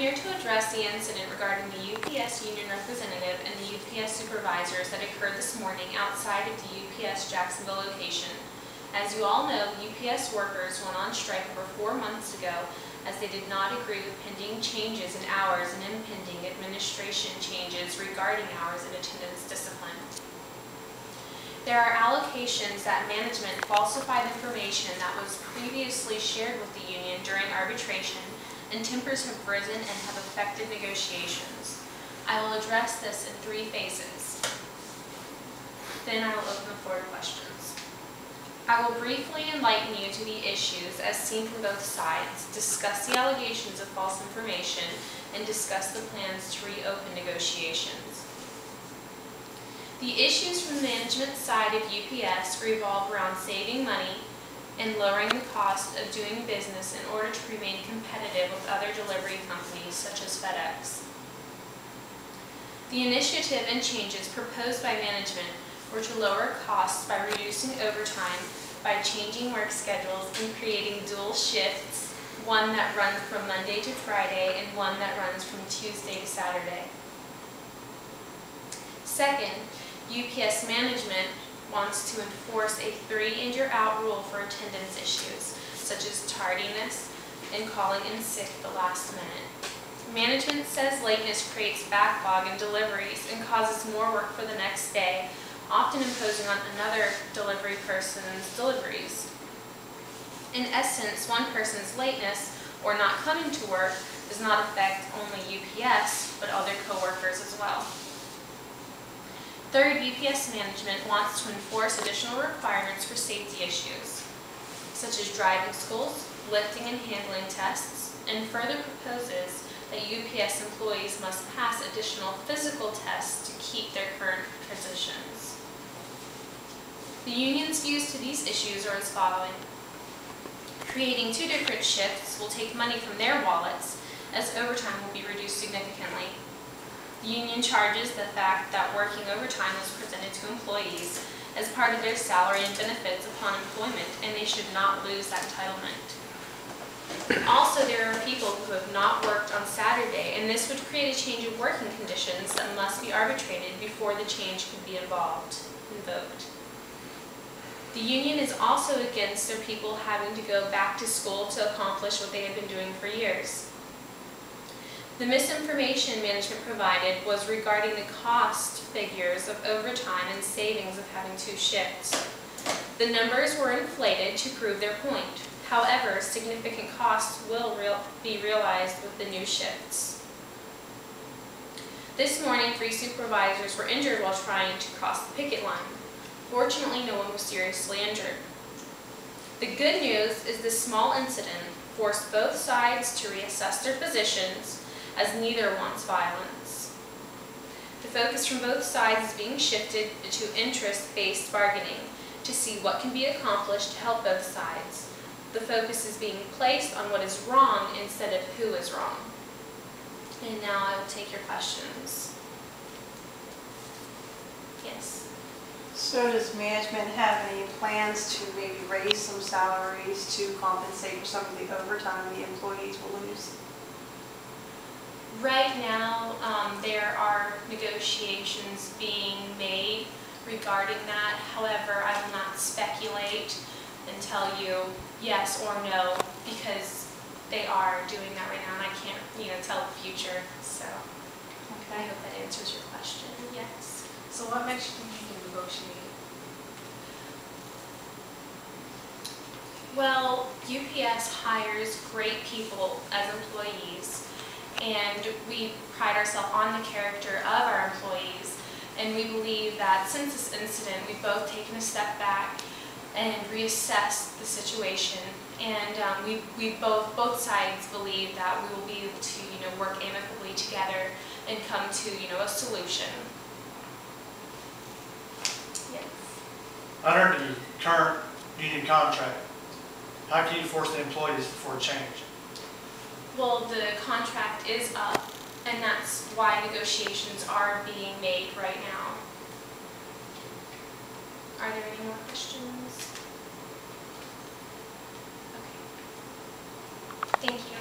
here to address the incident regarding the UPS union representative and the UPS supervisors that occurred this morning outside of the UPS Jacksonville location. As you all know, UPS workers went on strike over 4 months ago as they did not agree with pending changes in hours and impending administration changes regarding hours and attendance discipline. There are allegations that management falsified information that was previously shared with the union during arbitration, and tempers have risen and have affected negotiations. I will address this in 3 phases. Then I will open the floor to questions. I will briefly enlighten you to the issues as seen from both sides, discuss the allegations of false information, and discuss the plans to reopen negotiations. The issues from the management side of UPS revolve around saving money and lowering the cost of doing business in order to remain competitive with other delivery companies such as FedEx. The initiative and changes proposed by management were to lower costs by reducing overtime, by changing work schedules and creating dual shifts, one that runs from Monday to Friday and one that runs from Tuesday to Saturday. Second, UPS management wants to enforce a 3-and-you're-out rule for attendance issues, such as tardiness and calling in sick at the last minute. Management says lateness creates backlog in deliveries and causes more work for the next day, often imposing on another delivery person's deliveries. In essence, one person's lateness or not coming to work does not affect only UPS, but other coworkers as well. Third, UPS management wants to enforce additional requirements for safety issues, such as driving schools, lifting and handling tests, and further proposes that UPS employees must pass additional physical tests to keep their current positions. The union's views to these issues are as following. Creating 2 different shifts will take money from their wallets, as overtime will be reduced significantly. The union charges the fact that working overtime was presented to employees as part of their salary and benefits upon employment, and they should not lose that entitlement. Also, there are people who have not worked on Saturday, and this would create a change of working conditions that must be arbitrated before the change can be invoked. The union is also against their people having to go back to school to accomplish what they have been doing for years. The misinformation management provided was regarding the cost figures of overtime and savings of having 2 shifts. The numbers were inflated to prove their point. However, significant costs will be realized with the new shifts. This morning, 3 supervisors were injured while trying to cross the picket line. Fortunately, no one was seriously injured. The good news is this small incident forced both sides to reassess their positions, as neither wants violence. The focus from both sides is being shifted to interest-based bargaining to see what can be accomplished to help both sides. The focus is being placed on what is wrong instead of who is wrong. And now I will take your questions. Yes? So does management have any plans to maybe raise some salaries to compensate for some of the overtime the employees will lose? Right now, there are negotiations being made regarding that. However, I will not speculate and tell you yes or no, because they are doing that right now, and I can't, tell the future. So, okay. I hope that answers your question. Yes. So, what makes you think you can negotiate? Well, UPS hires great people as employees, and we pride ourselves on the character of our employees, and we believe that since this incident, we've both taken a step back and reassessed the situation, and we both sides believe that we will be able to work amicably together and come to a solution. Yes. Under the current union contract, how can you force the employees for a change? Well, the contract is up, and that's why negotiations are being made right now. Are there any more questions? Okay. Thank you.